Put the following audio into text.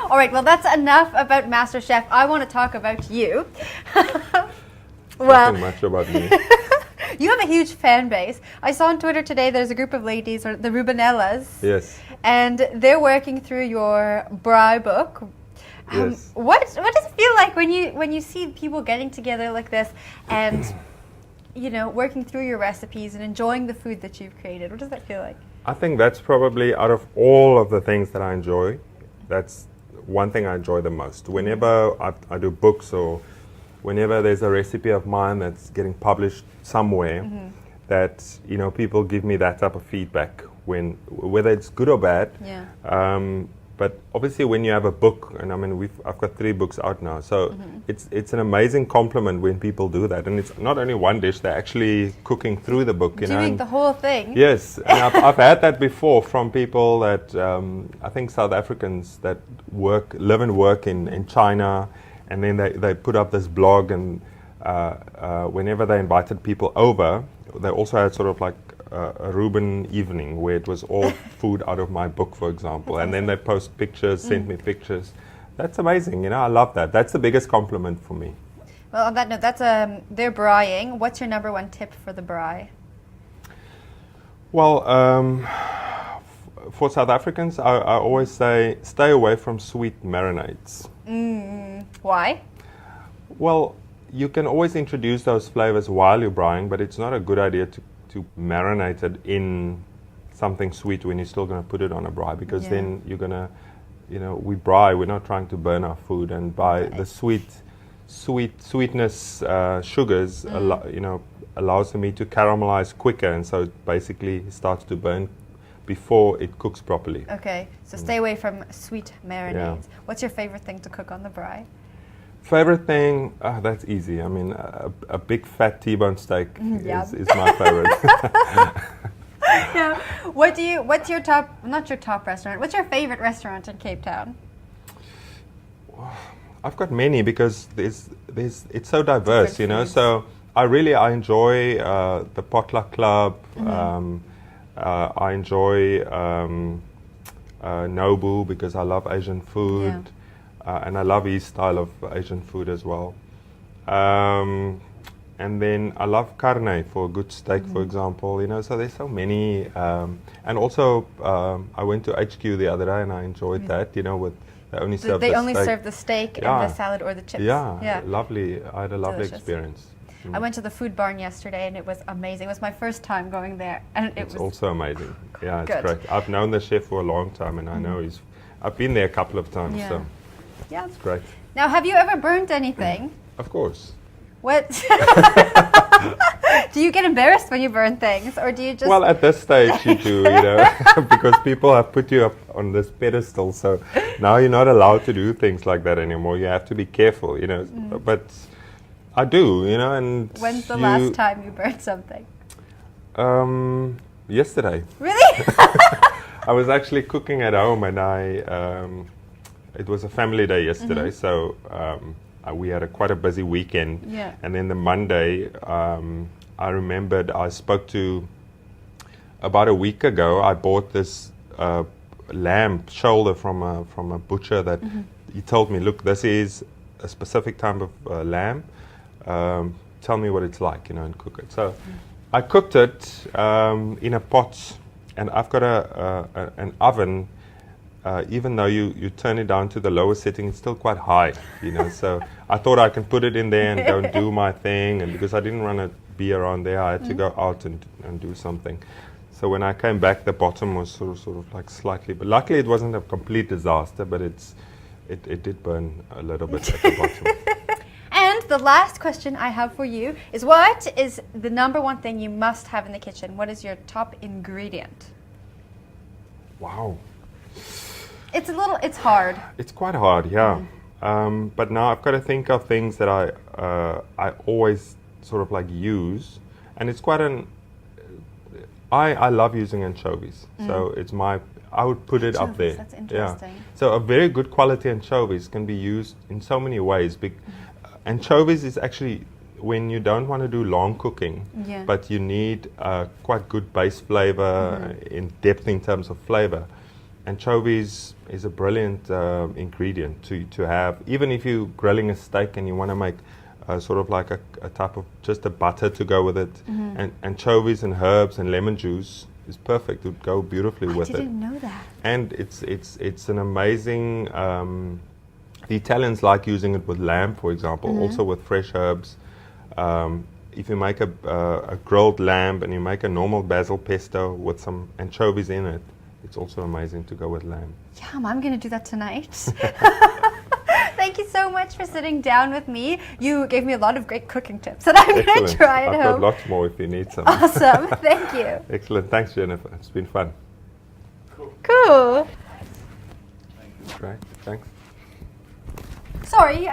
All right, well, that's enough about MasterChef. I want to talk about you. Nothing much about me. You have a huge fan base. I saw on Twitter today there's a group of ladies, or the Rubenellas. Yes. And they're working through your braai book. Yes. What does it feel like when you see people getting together like this and working through your recipes and enjoying the food that you've created? What does that feel like? I think that's probably, out of all of the things that I enjoy, that's one thing I enjoy the most. Whenever I do books, or whenever there's a recipe of mine that's getting published somewhere, that people give me that type of feedback, whether it's good or bad. Yeah. But obviously, when you have a book, and I've got 3 books out now, so it's an amazing compliment when people do that. And it's not only one dish; they're actually cooking through the book. Doing the whole thing. Yes, and I've had that before from people that I think South Africans that live and work in China, and then they put up this blog, and whenever they invited people over, they also had sort of like a Reuben evening where it was all food out of my book, for example, and then they post pictures, send me pictures. That's amazing, I love that. That's the biggest compliment for me. Well, on that note, that's they're braaiing. What's your number one tip for the braai? Well, for South Africans, I always say stay away from sweet marinades. Why? Well, you can always introduce those flavors while you're braaiing, but it's not a good idea to marinate it in something sweet when you're still going to put it on a braai, because then you're going to, we braai, we're not trying to burn our food, and by the sweetness, sugars, allows the meat to caramelize quicker, and so it basically starts to burn before it cooks properly. Okay, so stay away from sweet marinades. Yeah. What's your favorite thing to cook on the braai? Favorite thing? That's easy. A big fat T-bone steak is my favorite. Yeah. What's your top? Not your top restaurant. What's your favorite restaurant in Cape Town? I've got many, because it's so diverse, So I enjoy the Potluck Club. I enjoy Nobu, because I love Asian food. Yeah. And I love his style of Asian food as well. And then I love carne for a good steak, for example. So there's so many. And also, I went to HQ the other day and I enjoyed that. With they only serve the steak. Serve the steak and the salad or the chips. Yeah, lovely. I had a lovely experience. I went to the food barn yesterday and it was amazing. It was my first time going there, and it was also amazing. Yeah, it's good. Great. I've known the chef for a long time, and I know I've been there a couple of times. Yeah. So. Yeah, it's great. Now, have you ever burnt anything? Of course. What? Do you get embarrassed when you burn things, or do you just? Well, at this stage you do, because people have put you up on this pedestal. So now you're not allowed to do things like that anymore. You have to be careful, But I do, And when's the last time you burnt something? Yesterday. Really? I was actually cooking at home, and it was a family day yesterday, so we had quite a busy weekend. Yeah. And then the Monday, I remembered I spoke to, about a week ago, I bought this lamb shoulder from a butcher that he told me, look, this is a specific type of lamb. Tell me what it's like, and cook it. So I cooked it in a pot, and I've got an oven. Even though you turn it down to the lower setting, it's still quite high, So I thought I can put it in there and go and do my thing. And because I didn't want to be around there, I had to go out and do something. So when I came back, the bottom was sort of like slightly, but luckily it wasn't a complete disaster, but it did burn a little bit at the bottom. And the last question I have for you is, what is the number one thing you must have in the kitchen? What is your top ingredient? Wow. It's hard. It's quite hard, yeah. But now I've got to think of things that I always sort of like use, and it's quite I love using anchovies, so I would put it up there. That's interesting. Yeah. So a very good quality anchovies can be used in so many ways. Anchovies is actually when you don't want to do long cooking, but you need quite good base flavor in depth in terms of flavor. anchovies is a brilliant ingredient to have. Even if you're grilling a steak and you want to make sort of like a type of just a butter to go with it, and anchovies and herbs and lemon juice is perfect. It would go beautifully with it. I didn't know that. And it's an amazing. The Italians like using it with lamb, for example, also with fresh herbs. If you make a grilled lamb and you make a normal basil pesto with some anchovies in it, it's also amazing to go with lamb. Yum, I'm going to do that tonight. Thank you so much for sitting down with me. You gave me a lot of great cooking tips that I'm going to try at home. I've got lots more if you need some. Awesome. Thank you. Excellent. Thanks, Jennifer. It's been fun. Cool. Great. Thanks. Sorry.